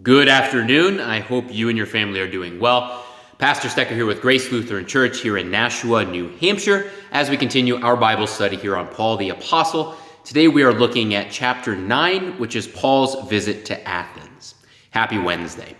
Good afternoon. I hope you and your family are doing well. Pastor Stecker here with Grace Lutheran Church here in Nashua, New Hampshire, as we continue our Bible study here on Paul the Apostle. Today we are looking at chapter 9, which is Paul's visit to Athens. Happy Wednesday.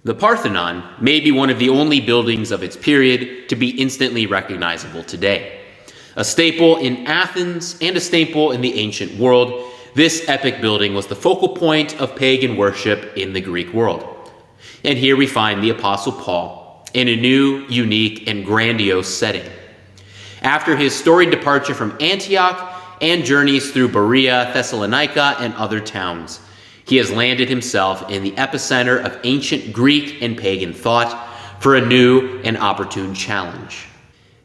The Parthenon may be one of the only buildings of its period to be instantly recognizable today. A staple in Athens and a staple in the ancient world, this epic building was the focal point of pagan worship in the Greek world. And here we find the Apostle Paul in a new, unique, and grandiose setting. After his storied departure from Antioch and journeys through Berea, Thessalonica, and other towns, he has landed himself in the epicenter of ancient Greek and pagan thought for a new and opportune challenge.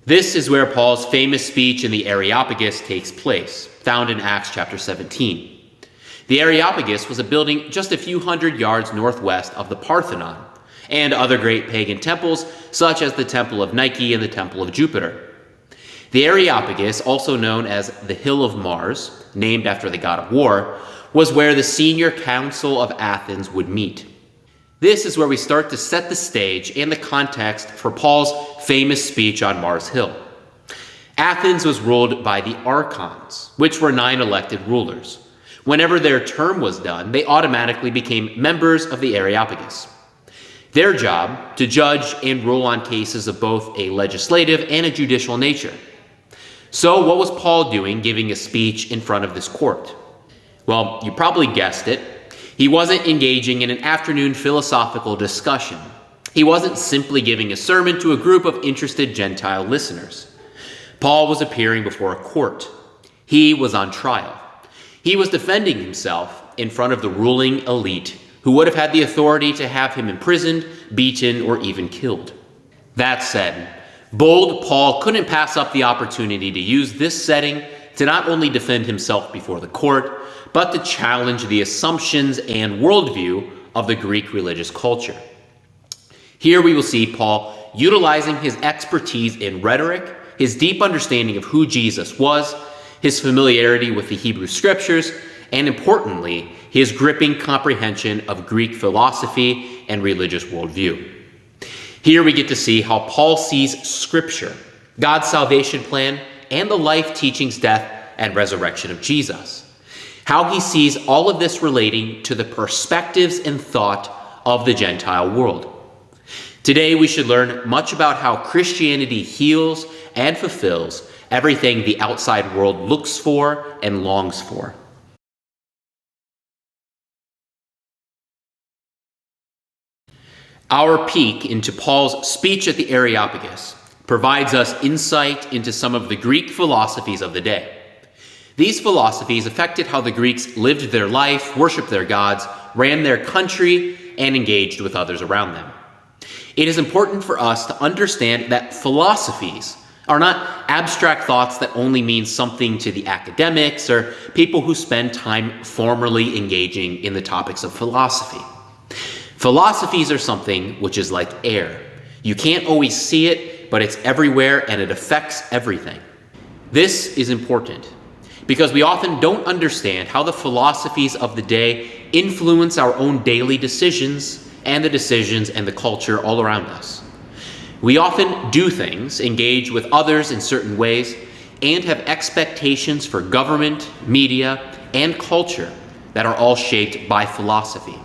This is where Paul's famous speech in the Areopagus takes place, found in Acts chapter 17. The Areopagus was a building just a few hundred yards northwest of the Parthenon and other great pagan temples, such as the Temple of Nike and the Temple of Jupiter. The Areopagus, also known as the Hill of Mars, named after the god of war, was where the senior council of Athens would meet. This is where we start to set the stage and the context for Paul's famous speech on Mars Hill. Athens was ruled by the archons, which were 9 elected rulers. Whenever their term was done, they automatically became members of the Areopagus. Their job to judge and rule on cases of both a legislative and a judicial nature. So what was Paul doing giving a speech in front of this court? Well, you probably guessed it. He wasn't engaging in an afternoon philosophical discussion. He wasn't simply giving a sermon to a group of interested Gentile listeners. Paul was appearing before a court. He was on trial. He was defending himself in front of the ruling elite who would have had the authority to have him imprisoned, beaten, or even killed. That said, bold Paul couldn't pass up the opportunity to use this setting to not only defend himself before the court, but to challenge the assumptions and worldview of the Greek religious culture. Here we will see Paul utilizing his expertise in rhetoric, his deep understanding of who Jesus was, his familiarity with the Hebrew scriptures, and importantly, his gripping comprehension of Greek philosophy and religious worldview. Here we get to see how Paul sees Scripture, God's salvation plan, and the life, teachings, death, and resurrection of Jesus. How he sees all of this relating to the perspectives and thought of the Gentile world. Today we should learn much about how Christianity heals and fulfills everything the outside world looks for and longs for. Our peek into Paul's speech at the Areopagus provides us insight into some of the Greek philosophies of the day. These philosophies affected how the Greeks lived their life, worshiped their gods, ran their country, and engaged with others around them. It is important for us to understand that philosophies are not abstract thoughts that only mean something to the academics or people who spend time formally engaging in the topics of philosophy. Philosophies are something which is like air. You can't always see it, but it's everywhere and it affects everything. This is important because we often don't understand how the philosophies of the day influence our own daily decisions and the decisions and the culture all around us. We often do things, engage with others in certain ways, and have expectations for government, media, and culture that are all shaped by philosophy.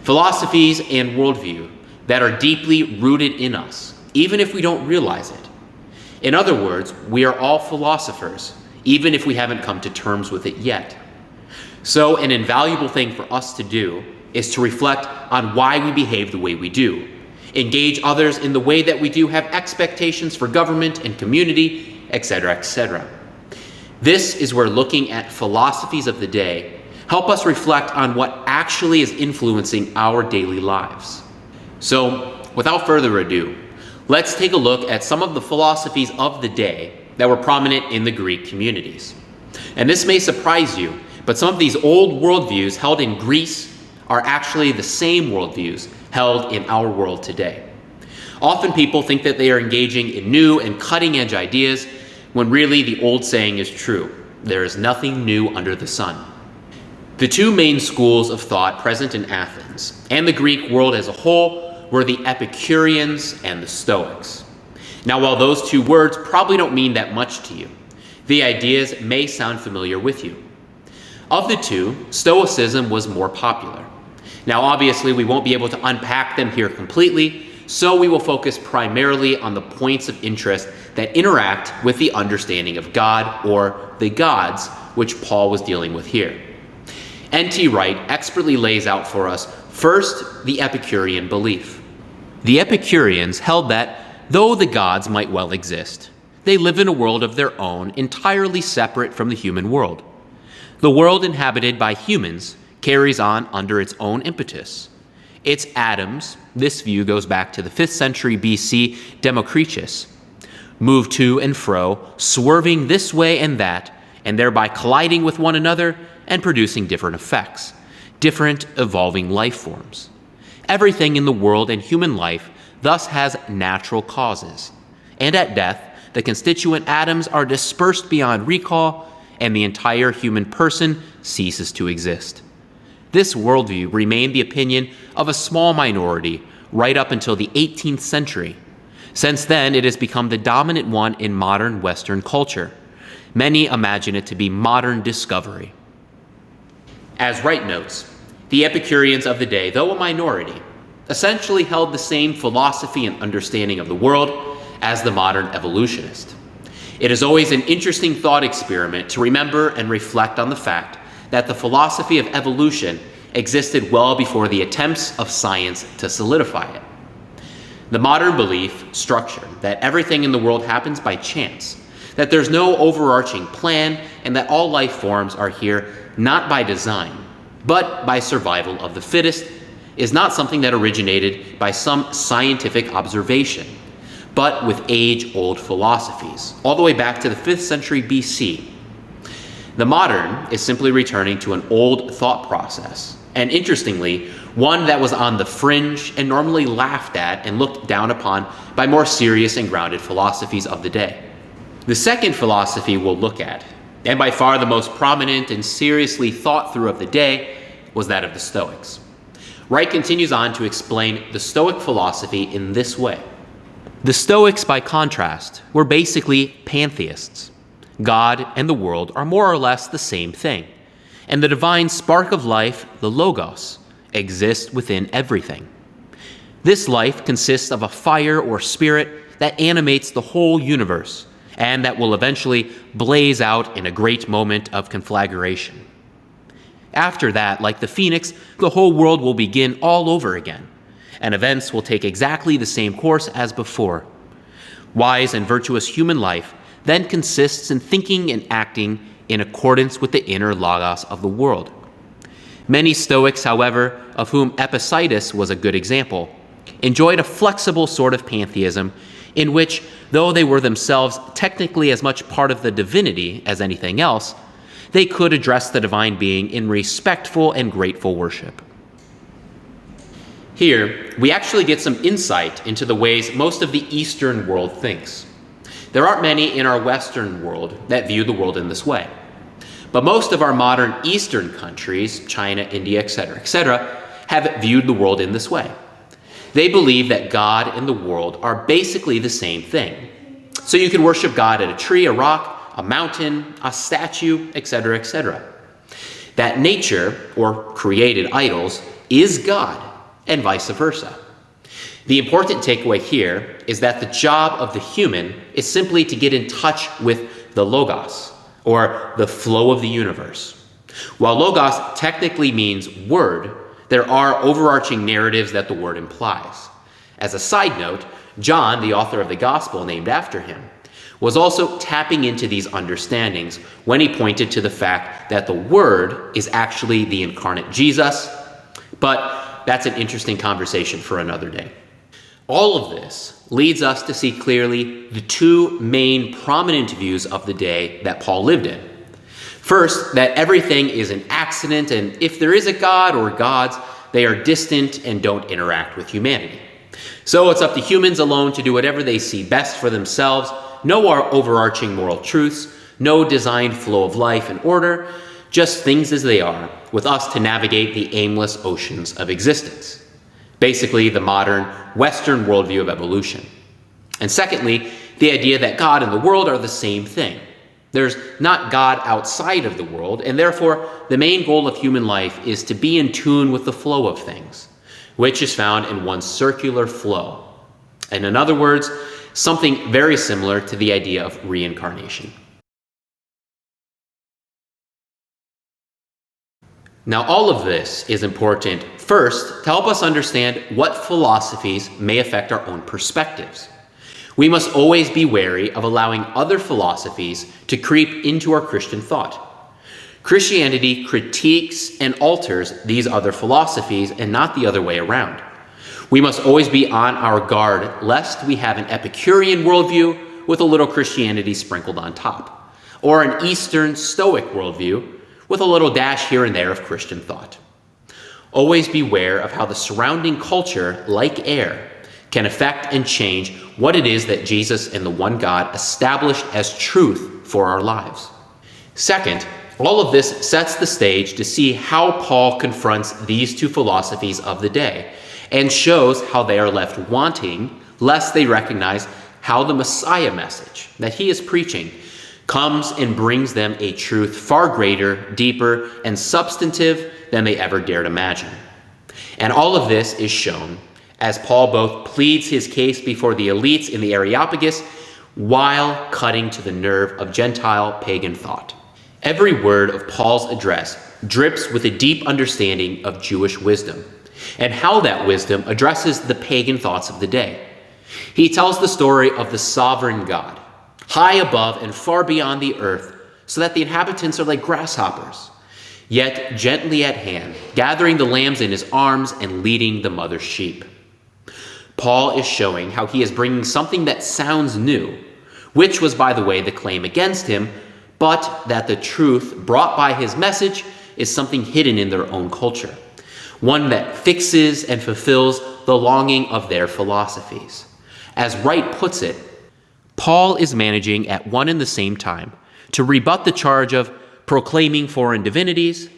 Philosophies and worldview that are deeply rooted in us, even if we don't realize it. In other words, we are all philosophers, even if we haven't come to terms with it yet. So an invaluable thing for us to do is to reflect on why we behave the way we do, engage others in the way that we do, have expectations for government and community, etc., etc. This is where looking at philosophies of the day help us reflect on what actually is influencing our daily lives. So, without further ado, let's take a look at some of the philosophies of the day that were prominent in the Greek communities. And this may surprise you, but some of these old worldviews held in Greece are actually the same worldviews held in our world today. Often people think that they are engaging in new and cutting-edge ideas, when really the old saying is true: there is nothing new under the sun. The two main schools of thought present in Athens and the Greek world as a whole were the Epicureans and the Stoics. Now, while those two words probably don't mean that much to you, the ideas may sound familiar with you. Of the two, Stoicism was more popular. Now, obviously, we won't be able to unpack them here completely, so we will focus primarily on the points of interest that interact with the understanding of God, or the gods, which Paul was dealing with here. N.T. Wright expertly lays out for us first the Epicurean belief. The Epicureans held that though the gods might well exist, they live in a world of their own, entirely separate from the human world. The world inhabited by humans carries on under its own impetus. Its atoms, this view goes back to the 5th century BC Democritus, move to and fro, swerving this way and that, and thereby colliding with one another and producing different effects, different evolving life forms. Everything in the world and human life thus has natural causes, and at death, the constituent atoms are dispersed beyond recall, and the entire human person ceases to exist. This worldview remained the opinion of a small minority right up until the 18th century. Since then, it has become the dominant one in modern Western culture. Many imagine it to be modern discovery. As Wright notes, the Epicureans of the day, though a minority, essentially held the same philosophy and understanding of the world as the modern evolutionist. It is always an interesting thought experiment to remember and reflect on the fact that the philosophy of evolution existed well before the attempts of science to solidify it. The modern belief structure that everything in the world happens by chance, that there's no overarching plan, and that all life forms are here not by design, but by survival of the fittest, is not something that originated by some scientific observation, but with age-old philosophies, all the way back to the 5th century BC. The modern is simply returning to an old thought process, and interestingly, one that was on the fringe and normally laughed at and looked down upon by more serious and grounded philosophies of the day. The second philosophy we'll look at, and by far the most prominent and seriously thought through of the day, was that of the Stoics. Wright continues on to explain the Stoic philosophy in this way. The Stoics, by contrast, were basically pantheists. God and the world are more or less the same thing, and the divine spark of life, the Logos, exists within everything. This life consists of a fire or spirit that animates the whole universe, and that will eventually blaze out in a great moment of conflagration. After that, like the phoenix, the whole world will begin all over again, and events will take exactly the same course as before. Wise and virtuous human life then consists in thinking and acting in accordance with the inner logos of the world. Many Stoics, however, of whom Epictetus was a good example, enjoyed a flexible sort of pantheism in which, though they were themselves technically as much part of the divinity as anything else, they could address the divine being in respectful and grateful worship. Here, we actually get some insight into the ways most of the Eastern world thinks. There aren't many in our Western world that view the world in this way. But most of our modern Eastern countries, China, India, etc., have viewed the world in this way. They believe that God and the world are basically the same thing. So you can worship God at a tree, a rock, a mountain, a statue, etc., etc. That nature, or created idols, is God, and vice versa. The important takeaway here is that the job of the human is simply to get in touch with the Logos, or the flow of the universe. While Logos technically means word, there are overarching narratives that the word implies. As a side note, John, the author of the gospel named after him, was also tapping into these understandings when he pointed to the fact that the Word is actually the incarnate Jesus, but that's an interesting conversation for another day. All of this leads us to see clearly the two main prominent views of the day that Paul lived in. First, that everything is an accident, and if there is a God or gods, they are distant and don't interact with humanity. So it's up to humans alone to do whatever they see best for themselves. No overarching moral truths, no designed flow of life and order, just things as they are, with us to navigate the aimless oceans of existence. Basically, the modern Western worldview of evolution. And secondly, the idea that God and the world are the same thing. There's not God outside of the world, and therefore the main goal of human life is to be in tune with the flow of things, which is found in one circular flow. And in other words, something very similar to the idea of reincarnation. Now, all of this is important, first, to help us understand what philosophies may affect our own perspectives. We must always be wary of allowing other philosophies to creep into our Christian thought. Christianity critiques and alters these other philosophies and not the other way around. We must always be on our guard lest we have an Epicurean worldview with a little Christianity sprinkled on top, or an Eastern Stoic worldview with a little dash here and there of Christian thought. Always beware of how the surrounding culture, like air, can affect and change what it is that Jesus and the one God established as truth for our lives. Second, all of this sets the stage to see how Paul confronts these two philosophies of the day and shows how they are left wanting lest they recognize how the Messiah message that he is preaching comes and brings them a truth far greater, deeper, and substantive than they ever dared imagine. And all of this is shown as Paul both pleads his case before the elites in the Areopagus while cutting to the nerve of Gentile pagan thought. Every word of Paul's address drips with a deep understanding of Jewish wisdom and how that wisdom addresses the pagan thoughts of the day. He tells the story of the sovereign God, high above and far beyond the earth, so that the inhabitants are like grasshoppers, yet gently at hand, gathering the lambs in his arms and leading the mother sheep. Paul is showing how he is bringing something that sounds new, which was, by the way, the claim against him, but that the truth brought by his message is something hidden in their own culture, one that fixes and fulfills the longing of their philosophies. As Wright puts it, Paul is managing at one and the same time to rebut the charge of proclaiming foreign divinities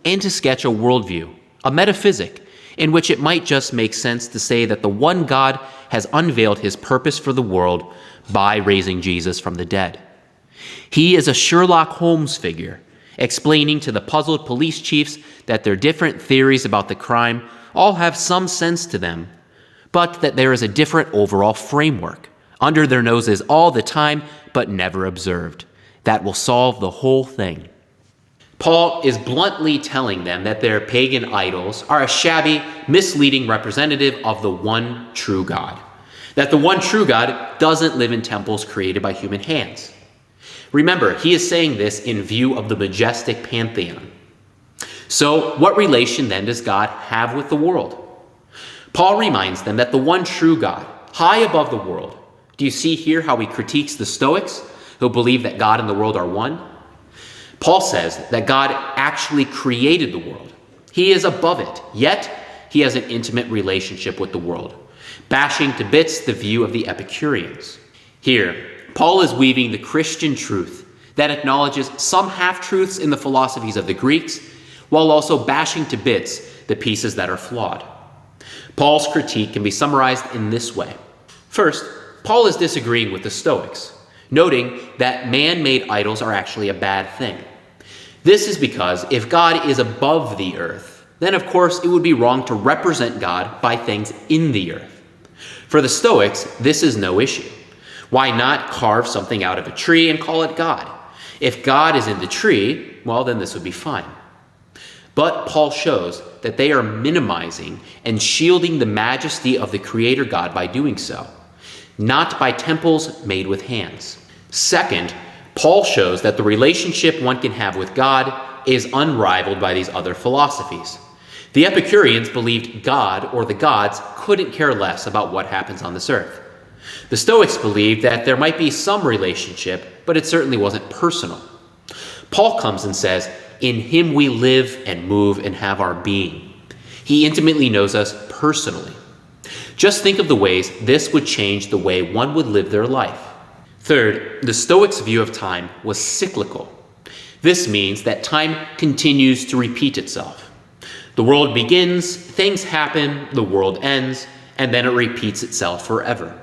and to sketch a worldview, a metaphysic, in which it might just make sense to say that the one God has unveiled his purpose for the world by raising Jesus from the dead. He is a Sherlock Holmes figure, explaining to the puzzled police chiefs that their different theories about the crime all have some sense to them, but that there is a different overall framework, under their noses all the time, but never observed, that will solve the whole thing. Paul is bluntly telling them that their pagan idols are a shabby, misleading representative of the one true God. That the one true God doesn't live in temples created by human hands. Remember, he is saying this in view of the majestic pantheon. So, what relation then does God have with the world? Paul reminds them that the one true God, high above the world. Do you see here how he critiques the Stoics, who believe that God and the world are one? Paul says that God actually created the world. He is above it, yet he has an intimate relationship with the world, bashing to bits the view of the Epicureans. Here, Paul is weaving the Christian truth that acknowledges some half-truths in the philosophies of the Greeks, while also bashing to bits the pieces that are flawed. Paul's critique can be summarized in this way. First, Paul is disagreeing with the Stoics, noting that man-made idols are actually a bad thing. This is because if God is above the earth, then of course it would be wrong to represent God by things in the earth. For the Stoics, this is no issue. Why not carve something out of a tree and call it God? If God is in the tree, well, then this would be fine. But Paul shows that they are minimizing and shielding the majesty of the Creator God by doing so, not by temples made with hands. Second, Paul shows that the relationship one can have with God is unrivaled by these other philosophies. The Epicureans believed God or the gods couldn't care less about what happens on this earth. The Stoics believed that there might be some relationship, but it certainly wasn't personal. Paul comes and says, "In him we live and move and have our being." He intimately knows us personally. Just think of the ways this would change the way one would live their life. Third, the Stoics' view of time was cyclical. This means that time continues to repeat itself. The world begins, things happen, the world ends, and then it repeats itself forever.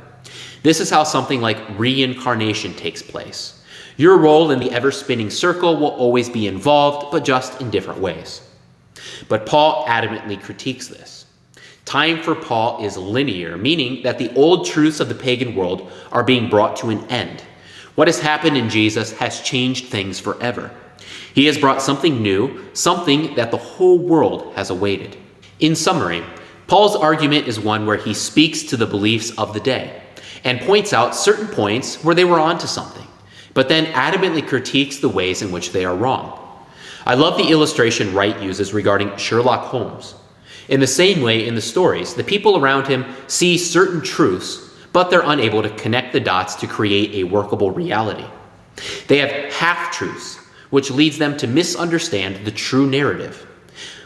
This is how something like reincarnation takes place. Your role in the ever-spinning circle will always be involved, but just in different ways. But Paul adamantly critiques this. Time for Paul is linear, meaning that the old truths of the pagan world are being brought to an end. What has happened in Jesus has changed things forever. He has brought something new, something that the whole world has awaited. In summary, Paul's argument is one where he speaks to the beliefs of the day and points out certain points where they were onto something, but then adamantly critiques the ways in which they are wrong. I love the illustration Wright uses regarding Sherlock Holmes. In the same way, in the stories, the people around him see certain truths, but they're unable to connect the dots to create a workable reality. They have half-truths, which leads them to misunderstand the true narrative.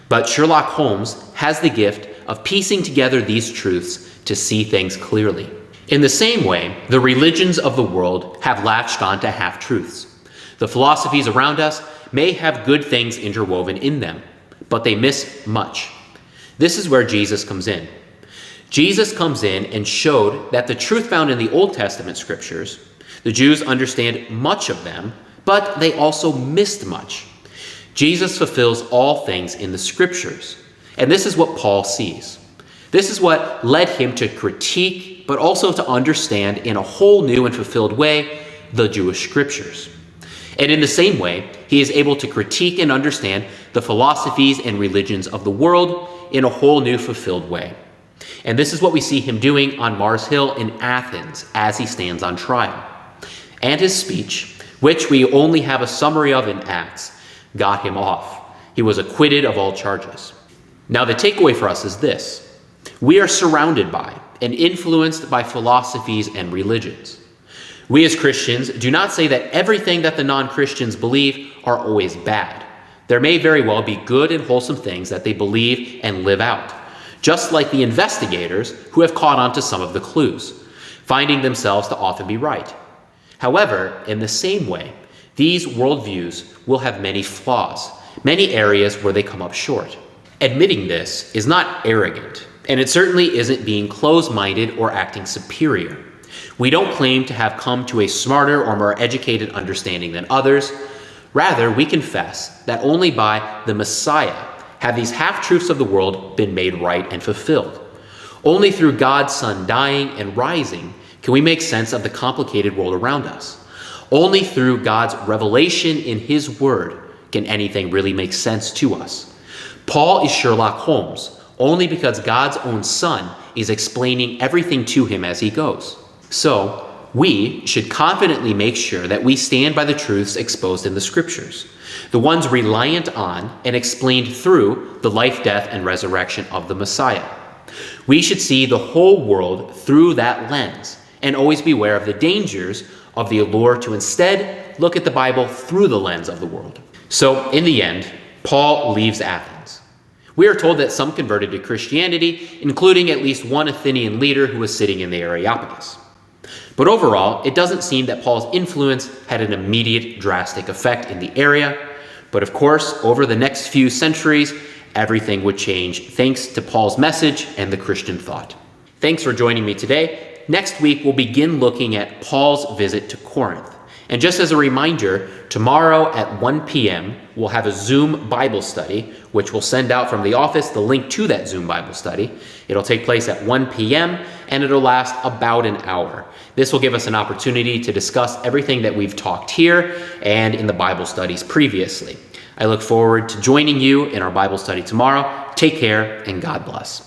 But Sherlock Holmes has the gift of piecing together these truths to see things clearly. In the same way, the religions of the world have latched onto half-truths. The philosophies around us may have good things interwoven in them, but they miss much. This is where Jesus comes in. Jesus comes in and showed that the truth found in the Old Testament scriptures, the Jews understand much of them, but they also missed much. Jesus fulfills all things in the scriptures, and this is what Paul sees. This is what led him to critique, but also to understand in a whole new and fulfilled way the Jewish scriptures. And in the same way, he is able to critique and understand the philosophies and religions of the world in a whole new fulfilled way. And this is what we see him doing on Mars Hill in Athens as he stands on trial. And his speech, which we only have a summary of in Acts, got him off. He was acquitted of all charges. Now the takeaway for us is this. We are surrounded by and influenced by philosophies and religions. We as Christians do not say that everything that the non-Christians believe are always bad. There may very well be good and wholesome things that they believe and live out, just like the investigators who have caught on to some of the clues, finding themselves to often be right. However, in the same way, these worldviews will have many flaws, many areas where they come up short. Admitting this is not arrogant, and it certainly isn't being closed-minded or acting superior. We don't claim to have come to a smarter or more educated understanding than others. Rather, we confess that only by the Messiah have these half-truths of the world been made right and fulfilled. Only through God's Son dying and rising can we make sense of the complicated world around us. Only through God's revelation in his word can anything really make sense to us. Paul is Sherlock Holmes only because God's own Son is explaining everything to him as he goes. So, we should confidently make sure that we stand by the truths exposed in the scriptures, the ones reliant on and explained through the life, death, and resurrection of the Messiah. We should see the whole world through that lens and always beware of the dangers of the allure to instead look at the Bible through the lens of the world. So, in the end, Paul leaves Athens. We are told that some converted to Christianity, including at least one Athenian leader who was sitting in the Areopagus. But overall, it doesn't seem that Paul's influence had an immediate drastic effect in the area. But of course, over the next few centuries, everything would change thanks to Paul's message and the Christian thought. Thanks for joining me today. Next week, we'll begin looking at Paul's visit to Corinth. And just as a reminder, tomorrow at 1 p.m., we'll have a Zoom Bible study, which we'll send out from the office the link to that Zoom Bible study. It'll take place at 1 p.m., and it'll last about an hour. This will give us an opportunity to discuss everything that we've talked here and in the Bible studies previously. I look forward to joining you in our Bible study tomorrow. Take care, and God bless.